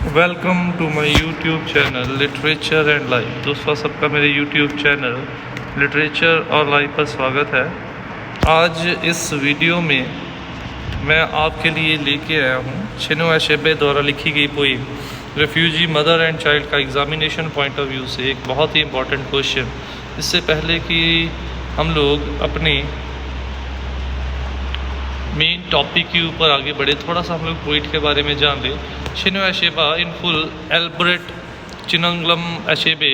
Welcome to my YouTube channel literature and life. दोस्तों, सबका मेरे यूट्यूब चैनल लिटरेचर और लाइफ पर स्वागत है। आज इस वीडियो में मैं आपके लिए लेके आया हूँ चिनुआ अचेबे द्वारा लिखी गई poem refugee mother and child का एग्जामिनेशन पॉइंट ऑफ व्यू से एक बहुत ही इम्पॉर्टेंट क्वेश्चन। इससे पहले कि हम लोग अपने मेन टॉपिक के ऊपर आगे बढ़े, थोड़ा सा हम लोग पोइट के बारे में जान लें। Chinua Achebe in full Albert Chinualumogu Achebe,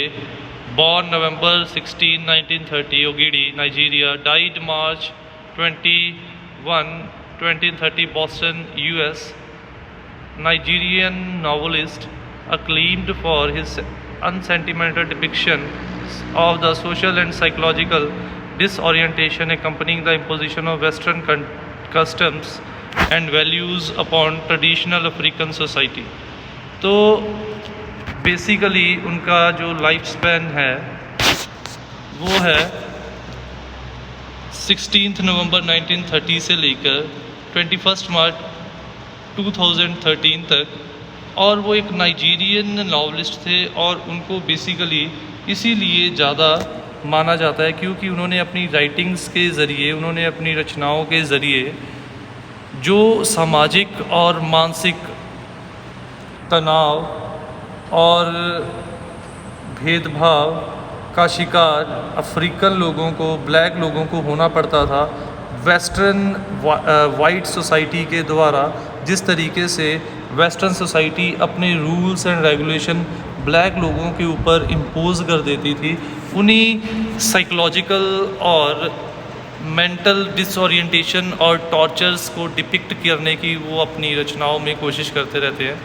born November 16, 1930, Ogidi, Nigeria, died March 21, 2030, Boston, US. Nigerian novelist, acclaimed for his unsentimental depiction of the social and psychological disorientation accompanying the imposition of Western customs and values upon traditional African society। तो basically उनका जो life span है वो है 16 नवंबर 1930 से लेकर 21 मार्च 2013 तक, और वो एक नाइजीरियन नॉवलिस्ट थे। और उनको बेसिकली इसीलिए ज़्यादा माना जाता है क्योंकि उन्होंने अपनी राइटिंग्स के ज़रिए, उन्होंने अपनी रचनाओं के ज़रिए जो सामाजिक और मानसिक तनाव और भेदभाव का शिकार अफ्रीकन लोगों को, ब्लैक लोगों को होना पड़ता था वेस्टर्न वाइट सोसाइटी के द्वारा, जिस तरीके से वेस्टर्न सोसाइटी अपने रूल्स एंड रेगुलेशन ब्लैक लोगों के ऊपर इम्पोज कर देती थी, उन्हीं साइकोलॉजिकल और मेंटल डिसोरिएंटेशन और टॉर्चर्स को डिपिक्ट करने की वो अपनी रचनाओं में कोशिश करते रहते हैं।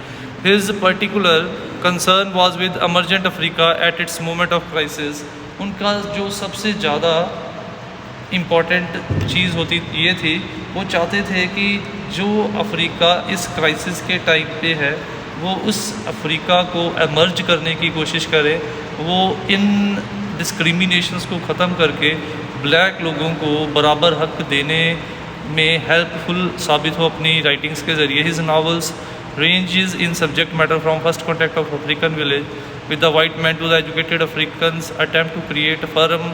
His particular concern was with emergent Africa at its moment of crisis. उनका जो सबसे ज़्यादा इम्पॉर्टेंट चीज़ होती ये थी, वो चाहते थे कि जो अफ्रीका इस क्राइसिस के टाइम पे है वो उस अफ्रीका को एमर्ज करने की कोशिश करे, वो इन डिस्क्रिमिनेशंस को ख़त्म करके ब्लैक लोगों को बराबर हक देने में हेल्पफुल साबित हो अपनी राइटिंग्स के ज़रिए। His novels ranges in subject matter from first contact of African village with the white man to the educated Africans attempt to create a firm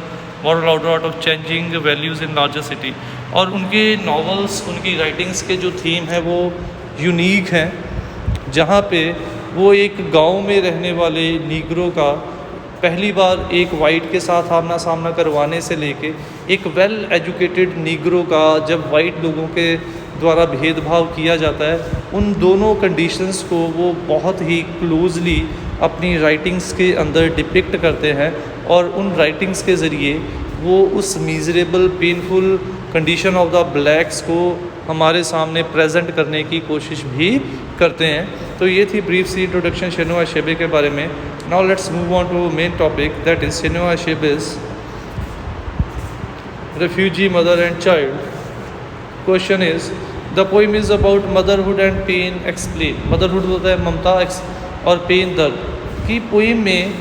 moral order out of changing values in larger city। और उनके novels, उनकी writings के जो theme है वो unique हैं, जहाँ पे वो एक गांव में रहने वाले नीग्रो का पहली बार एक वाइट के साथ आमना सामना करवाने से लेके एक वेल एजुकेटेड नीग्रो का जब वाइट लोगों के द्वारा भेदभाव किया जाता है, उन दोनों कंडीशंस को वो बहुत ही क्लोजली अपनी राइटिंग्स के अंदर डिपिक्ट करते हैं। और उन राइटिंग्स के ज़रिए वो उस miserable painful condition of the blacks को हमारे सामने प्रेजेंट करने की कोशिश भी करते हैं। तो ये थी ब्रीफ सी इंट्रोडक्शन चिनुआ अचेबे के बारे में। Now let's move on to main topic, that is Chinua Achebe's refugee mother and child. Question is, the poem is about motherhood and pain explain. Motherhood होता है ममता और पेन दर्द। कि poem में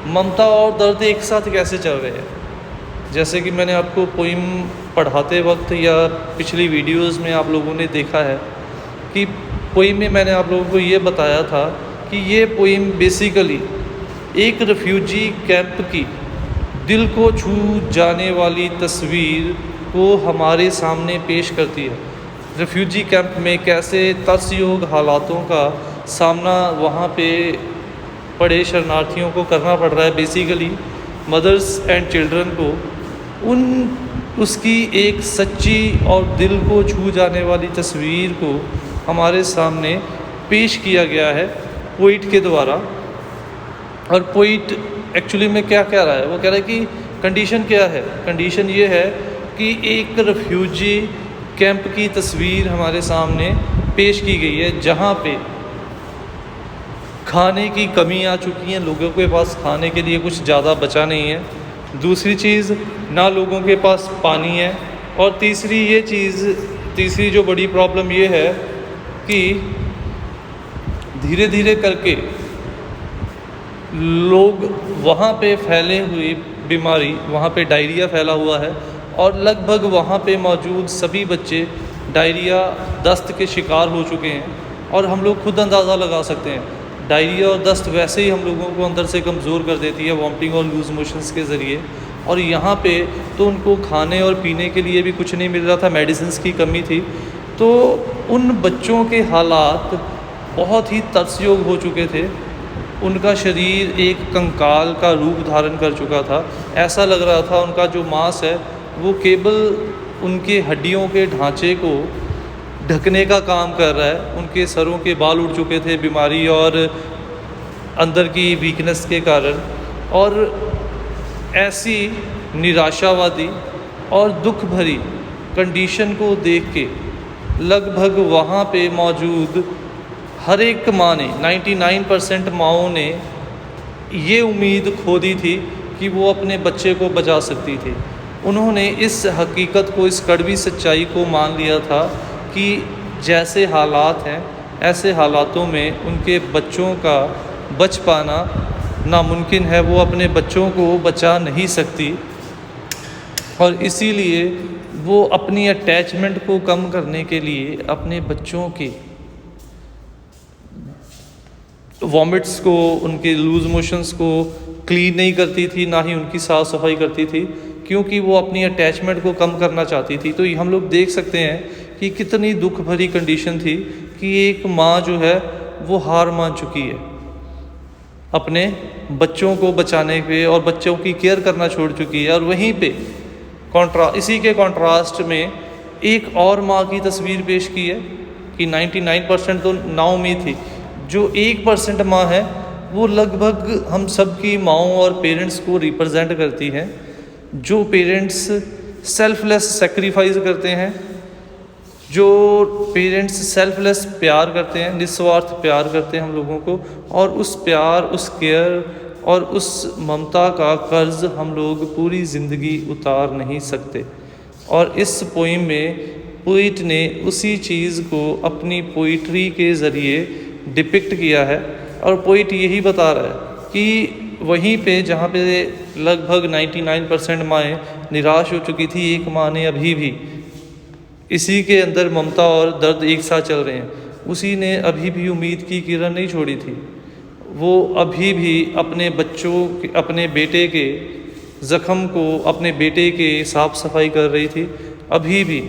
ममता और दर्द एक साथ कैसे चल रहे हैं। जैसे कि मैंने आपको पोइम पढ़ाते वक्त या पिछली वीडियोस में आप लोगों ने देखा है कि पोइम में मैंने आप लोगों को ये बताया था कि ये पोइम बेसिकली एक रेफ्यूजी कैंप की दिल को छू जाने वाली तस्वीर को हमारे सामने पेश करती है। रेफ्यूजी कैंप में कैसे तरसयोग हालातों का सामना वहाँ पे पड़े शरणार्थियों को करना पड़ रहा है, बेसिकली मदर्स एंड चिल्ड्रन को। उसकी एक सच्ची और दिल को छू जाने वाली तस्वीर को हमारे सामने पेश किया गया है पोइट के द्वारा। और पोइट एक्चुअली में क्या कह रहा है, वो कह रहा है कि कंडीशन क्या है। कंडीशन ये है कि एक रेफ्यूजी कैंप की तस्वीर हमारे सामने पेश की गई है जहाँ पे खाने की कमी आ चुकी है, लोगों के पास खाने के लिए कुछ ज़्यादा बचा नहीं है। दूसरी चीज़, ना लोगों के पास पानी है। और तीसरी जो बड़ी प्रॉब्लम ये है कि धीरे धीरे करके लोग वहाँ पे फैले हुई बीमारी, वहाँ पे डायरिया फैला हुआ है और लगभग वहाँ पे मौजूद सभी बच्चे डायरिया, दस्त के शिकार हो चुके हैं। और हम लोग खुद अंदाज़ा लगा सकते हैं डायरिया और दस्त वैसे ही हम लोगों को अंदर से कमज़ोर कर देती है वॉमिटिंग और लूज़ मोशंस के ज़रिए, और यहाँ पे तो उनको खाने और पीने के लिए भी कुछ नहीं मिल रहा था, मेडिसिन्स की कमी थी। तो उन बच्चों के हालात बहुत ही तरसयोग हो चुके थे। उनका शरीर एक कंकाल का रूप धारण कर चुका था। ऐसा लग रहा था उनका जो मांस है वो केवल उनके हड्डियों के ढांचे को ढकने का काम कर रहा है। उनके सरों के बाल उड़ चुके थे बीमारी और अंदर की वीकनेस के कारण, और ऐसी निराशावादी और दुख भरी कंडीशन को देख के लगभग वहाँ पे मौजूद हर एक माँ ने 99% माँओं ने ये उम्मीद खो दी थी कि वो अपने बच्चे को बचा सकती थी। उन्होंने इस हकीकत को, इस कड़वी सच्चाई को मान लिया था कि जैसे हालात हैं ऐसे हालातों में उनके बच्चों का बच पाना नामुमकिन है, वो अपने बच्चों को बचा नहीं सकती। और इसीलिए वो अपनी अटैचमेंट को कम करने के लिए अपने बच्चों के वॉमिट्स को, उनके लूज़ मोशंस को क्लीन नहीं करती थी, ना ही उनकी साफ़ सफाई करती थी, क्योंकि वो अपनी अटैचमेंट को कम करना चाहती थी। तो हम लोग देख सकते हैं कि कितनी दुख भरी कंडीशन थी कि एक माँ जो है वो हार मान चुकी है अपने बच्चों को बचाने के, और बच्चों की केयर करना छोड़ चुकी है। और वहीं पे इसी के कॉन्ट्रास्ट में एक और माँ की तस्वीर पेश की है कि 99% तो नाउम्मीद थी। जो 1% माँ है वो लगभग हम सब की माँओं और पेरेंट्स को रिप्रेजेंट करती हैं, जो पेरेंट्स सेल्फलेस सेक्रीफाइस करते हैं, जो पेरेंट्स सेल्फलेस प्यार करते हैं, निस्वार्थ प्यार करते हैं हम लोगों को, और उस प्यार, उस केयर और उस ममता का कर्ज हम लोग पूरी ज़िंदगी उतार नहीं सकते। और इस पोइम में पोइट ने उसी चीज़ को अपनी पोइट्री के ज़रिए डिपिक्ट किया है। और पोइट यही बता रहा है कि वहीं पे जहाँ पे लगभग 99% माएँ निराश हो चुकी थी, एक माँ ने अभी भी, इसी के अंदर ममता और दर्द एक साथ चल रहे हैं, उसी ने अभी भी उम्मीद की किरण नहीं छोड़ी थी। वो अभी भी अपने बच्चों के, अपने बेटे के ज़ख्म को, अपने बेटे के साफ़ सफाई कर रही थी। अभी भी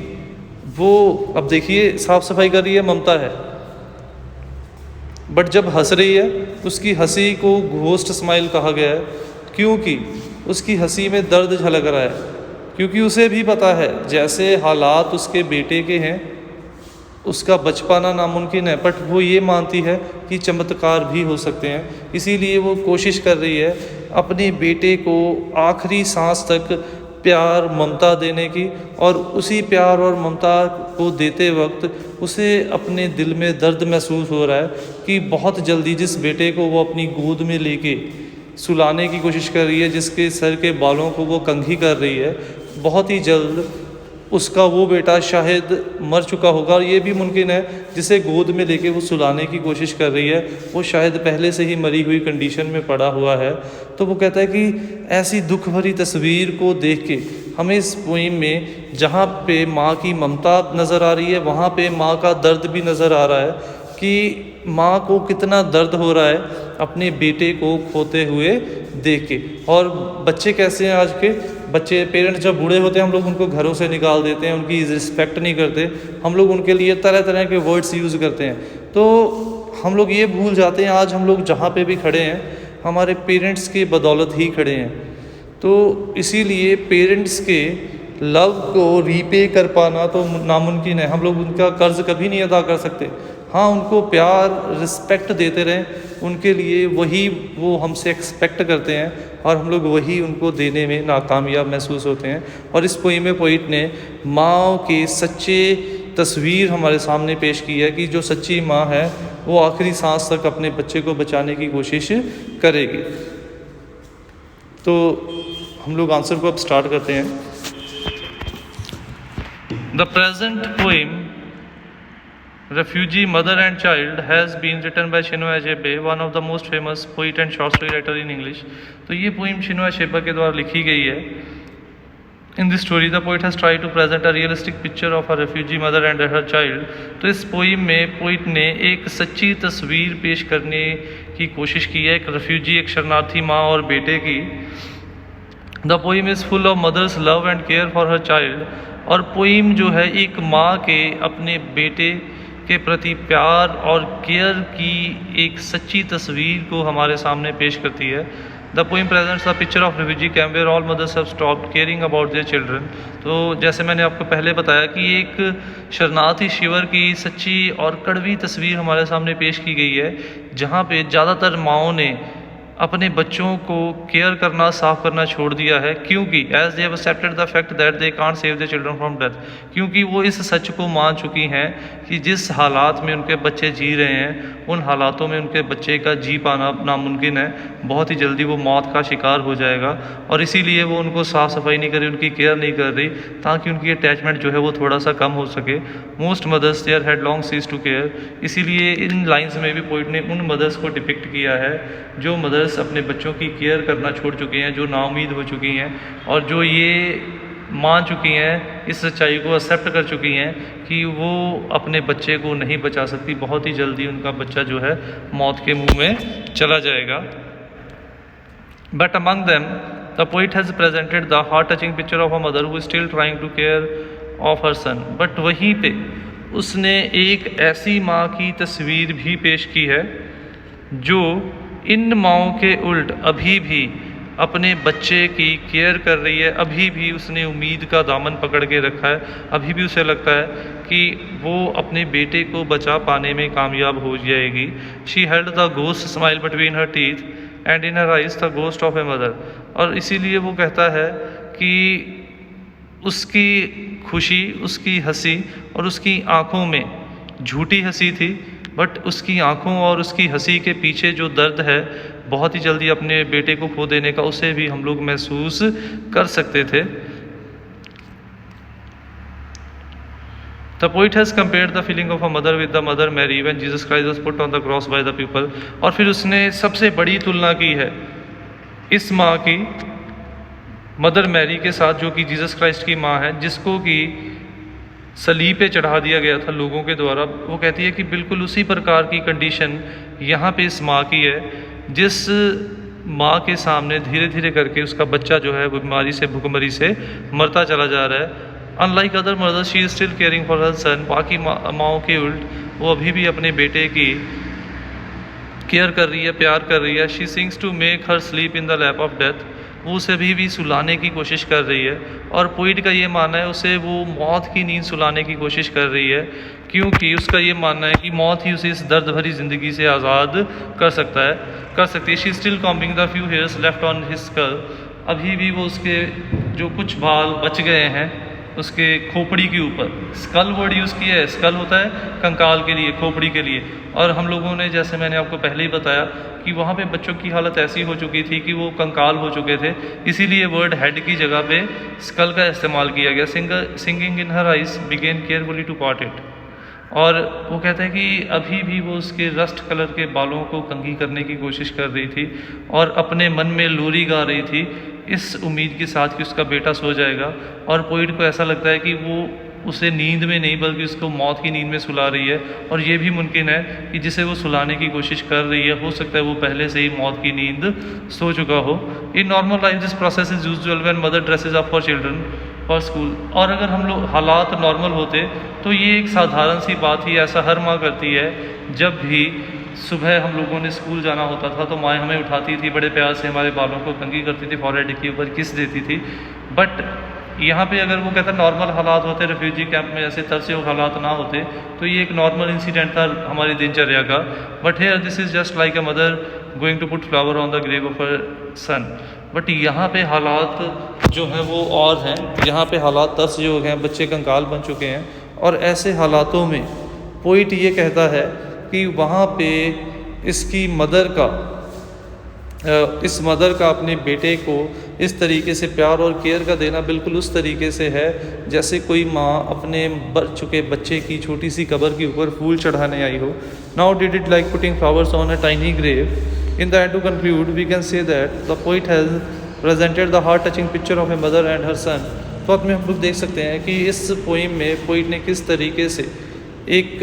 वो, अब देखिए, साफ़ सफाई कर रही है, ममता है, बट जब हंस रही है उसकी हंसी को घोस्ट स्माइल कहा गया है, क्योंकि उसकी हंसी में दर्द झलक रहा है। क्योंकि उसे भी पता है जैसे हालात उसके बेटे के हैं उसका बच पाना नामुमकिन है, बट वो ये मानती है कि चमत्कार भी हो सकते हैं। इसीलिए वो कोशिश कर रही है अपने बेटे को आखिरी सांस तक प्यार ममता देने की, और उसी प्यार और ममता को देते वक्त उसे अपने दिल में दर्द महसूस हो रहा है कि बहुत जल्दी जिस बेटे को वो अपनी गोद में लेके सुलाने की कोशिश कर रही है, जिसके सर के बालों को वो कंघी कर रही है, बहुत ही जल्द उसका वो बेटा शायद मर चुका होगा। और ये भी मुमकिन है जिसे गोद में लेके वो सुलाने की कोशिश कर रही है वो शायद पहले से ही मरी हुई कंडीशन में पड़ा हुआ है। तो वो कहता है कि ऐसी दुख भरी तस्वीर को देख के हमें इस पोइम में जहाँ पे माँ की ममता नज़र आ रही है, वहाँ पे माँ का दर्द भी नज़र आ रहा है कि माँ को कितना दर्द हो रहा है अपने बेटे को खोते हुए देख के। और बच्चे कैसे हैं आज के बच्चे, पेरेंट्स जब बूढ़े होते हैं हम लोग उनको घरों से निकाल देते हैं, उनकी रिस्पेक्ट नहीं करते, हम लोग उनके लिए तरह तरह के वर्ड्स यूज़ करते हैं। तो हम लोग ये भूल जाते हैं आज हम लोग जहाँ पे भी खड़े हैं हमारे पेरेंट्स की बदौलत ही खड़े हैं। तो इसीलिए पेरेंट्स के लव को रीपे कर पाना तो नामुमकिन है, हम लोग उनका कर्ज कभी नहीं अदा कर सकते। हाँ, उनको प्यार रिस्पेक्ट देते रहें, उनके लिए वही वो हमसे एक्सपेक्ट करते हैं और हम लोग वही उनको देने में नाकामयाब महसूस होते हैं। और इस पोइम में पोइट ने माँ के सच्चे तस्वीर हमारे सामने पेश की है कि जो सच्ची माँ है वो आखिरी सांस तक अपने बच्चे को बचाने की कोशिश करेगी। तो हम लोग आंसर को अब स्टार्ट करते हैं। The present poem Refugee Mother and Child has been written by Chinua Achebe, one of the most famous poet and short story writer in English। तो ये पोइम चिनुआ अचेबे के द्वारा लिखी गई है। In this story the poet has try to present a realistic picture of a refugee mother and her child. तो इस poem में पोइट ने एक सच्ची तस्वीर पेश करने की कोशिश की है, एक रेफ्यूजी, एक शरणार्थी माँ और बेटे की। The poem is full of mother's love and care for her child. और पोइम जो है एक माँ के अपने बेटे के प्रति प्यार और केयर की एक सच्ची तस्वीर को हमारे सामने पेश करती है। The poem presents the picture of refugee camp where all mothers have stopped caring about their children. तो जैसे मैंने आपको पहले बताया कि एक शरणार्थी शिविर की सच्ची और कड़वी तस्वीर हमारे सामने पेश की गई है, जहाँ पे ज़्यादातर माँओं ने अपने बच्चों को केयर करना, साफ करना छोड़ दिया है, क्योंकि as they have accepted the fact that they can't save their children from death. क्योंकि वो इस सच को मान चुकी हैं कि जिस हालात में उनके बच्चे जी रहे हैं, उन हालातों में उनके बच्चे का जी पाना नामुमकिन है। बहुत ही जल्दी वो मौत का शिकार हो जाएगा और इसीलिए वो उनको साफ़ सफाई नहीं कर रही, उनकी केयर नहीं कर रही, ताकि उनकी अटैचमेंट जो है वो थोड़ा सा कम हो सके। Most mothers there had long ceased to care. इसीलिए इन लाइन्स में भी पोइट ने उन मदर्स को डिपिक्ट किया है जो मदर्स अपने बच्चों की केयर करना छोड़ चुकी हैं, जो नाउमीद हो चुकी हैं और जो ये मान चुकी हैं, इस सच्चाई को एक्सेप्ट कर चुकी हैं कि वो अपने बच्चे को नहीं बचा सकती। बहुत ही जल्दी उनका बच्चा जो है मौत के मुंह में चला जाएगा। But among them the poet has presented the heart touching picture of a mother who is still trying to care of her son. But वहीं पे उसने एक ऐसी माँ की तस्वीर भी पेश की है जो इन माँओं के उल्ट अभी भी अपने बच्चे की केयर कर रही है। अभी भी उसने उम्मीद का दामन पकड़ के रखा है। अभी भी उसे लगता है कि वो अपने बेटे को बचा पाने में कामयाब हो जाएगी। She held the ghost smile between her teeth and in her eyes the ghost of a mother. और इसीलिए वो कहता है कि उसकी खुशी, उसकी हंसी और उसकी आँखों में झूठी हंसी थी, बट उसकी आंखों और उसकी हंसी के पीछे जो दर्द है बहुत ही जल्दी अपने बेटे को खो देने का, उसे भी हम लोग महसूस कर सकते थे। The poet has compared the feeling of a mother with the mother Mary when Jesus Christ was put on the cross by the people. और फिर उसने सबसे बड़ी तुलना की है इस माँ की मदर मैरी के साथ, जो कि जीसस क्राइस्ट की माँ है, जिसको कि सलीब पे चढ़ा दिया गया था लोगों के द्वारा। वो कहती है कि बिल्कुल उसी प्रकार की कंडीशन यहाँ पे इस माँ की है, जिस माँ के सामने धीरे धीरे करके उसका बच्चा जो है बीमारी से, भुखमरी से मरता चला जा रहा है। Unlike other mothers she is still caring for her son. बाकी माँओं के उल्ट वो अभी भी अपने बेटे की केयर कर रही है, प्यार कर रही है। She sings to make her sleep in the lap of death. वो उसे अभी भी सुलाने की कोशिश कर रही है और पोइट का ये मानना है उसे वो मौत की नींद सुलाने की कोशिश कर रही है, क्योंकि उसका ये मानना है कि मौत ही उसे इस दर्द भरी ज़िंदगी से आज़ाद कर सकती है। She still combing the few hairs left on his skull. अभी भी वो उसके जो कुछ बाल बच गए हैं उसके खोपड़ी के ऊपर, स्कल वर्ड यूज़ किया है। स्कल होता है कंकाल के लिए, खोपड़ी के लिए। और हम लोगों ने, जैसे मैंने आपको पहले ही बताया, कि वहाँ पे बच्चों की हालत ऐसी हो चुकी थी कि वो कंकाल हो चुके थे, इसीलिए वर्ड हेड की जगह पे स्कल का इस्तेमाल किया गया। Singing in her eyes began carefully to part it. और वो कहते हैं कि अभी भी वो उसके रस्ट कलर के बालों को कंघी करने की कोशिश कर रही थी और अपने मन में लोरी गा रही थी इस उम्मीद के साथ कि उसका बेटा सो जाएगा। और पोइट को ऐसा लगता है कि वो उसे नींद में नहीं बल्कि उसको मौत की नींद में सुला रही है। और ये भी मुमकिन है कि जिसे वो सुलाने की कोशिश कर रही है, हो सकता है वो पहले से ही मौत की नींद सो चुका हो। In normal life this process is usual when mother dresses up for children for school. और अगर हम लोग हालात नॉर्मल होते तो ये एक साधारण सी बात ही ऐसा हर माँ करती है। जब भी सुबह हम लोगों ने स्कूल जाना होता था तो माएँ हमें उठाती थी, बड़े प्यार से हमारे बालों को कंघी करती थी, फॉरहेड के ऊपर किस देती थी। बट यहाँ पे अगर वो कहता है नॉर्मल हालात होते, रेफ्यूजी कैंप में ऐसे तरसयोग्य हालात ना होते, तो ये एक नॉर्मल इंसिडेंट था हमारी दिनचर्या का। But here this is just like a mother going to put flower on the grave of her son. But यहाँ पे हालात जो हैं वो और हैं। यहाँ पे हालात तरसयोग्य हैं, बच्चे कंकाल बन चुके हैं। और ऐसे हालातों में पोइट ये कहता है कि वहाँ पे इसकी इस मदर का अपने बेटे को इस तरीके से प्यार और केयर का देना बिल्कुल उस तरीके से है जैसे कोई माँ अपने मर चुके बच्चे की छोटी सी कब्र के ऊपर फूल चढ़ाने आई हो। Now did it like putting flowers on a tiny grave. In the end to conclude we can say that the poet has presented the heart-touching picture of a mother and her son तो में हम लोग देख सकते हैं कि इस poem में पोइट ने किस तरीके से एक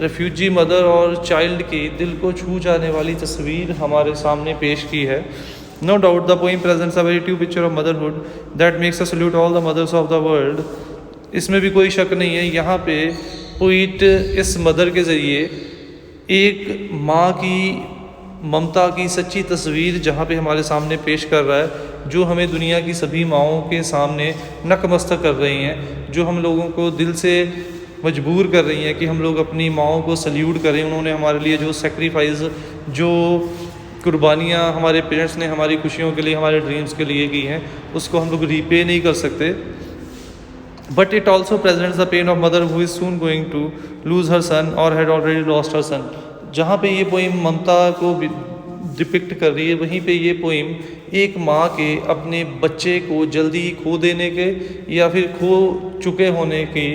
रेफ्यूजी मदर और चाइल्ड की दिल को छू जाने वाली तस्वीर हमारे सामने पेश की है। No doubt the poem presents a very true picture of motherhood that makes us salute all the mothers of the world. इसमें भी कोई शक नहीं है, यहाँ पे पोइट इस मदर के ज़रिए एक माँ की ममता की सच्ची तस्वीर जहाँ पे हमारे सामने पेश कर रहा है, जो हमें दुनिया की सभी माँओं के सामने नतमस्तक कर रही हैं, जो हम लोगों को दिल से मजबूर कर रही हैं कि हम लोग अपनी माँओं को सल्यूट करें। उन्होंने हमारे लिए जो सेक्रीफाइस, जो कुर्बानियाँ हमारे पेरेंट्स ने हमारी खुशियों के लिए, हमारे ड्रीम्स के लिए की हैं, उसको हम लोग रीपे नहीं कर सकते। But it also presents the pain of mother who is soon going to lose her son और had already lost her son. जहाँ पे ये पोइम ममता को डिपिक्ट कर रही है, वहीं पे ये पोइम एक माँ के अपने बच्चे को जल्दी खो देने के या फिर खो चुके होने की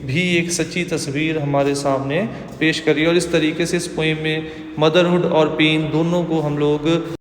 भी एक सच्ची तस्वीर हमारे सामने पेश करी है। और इस तरीके से इस पोइम में मदरहुड और पेन दोनों को हम लोग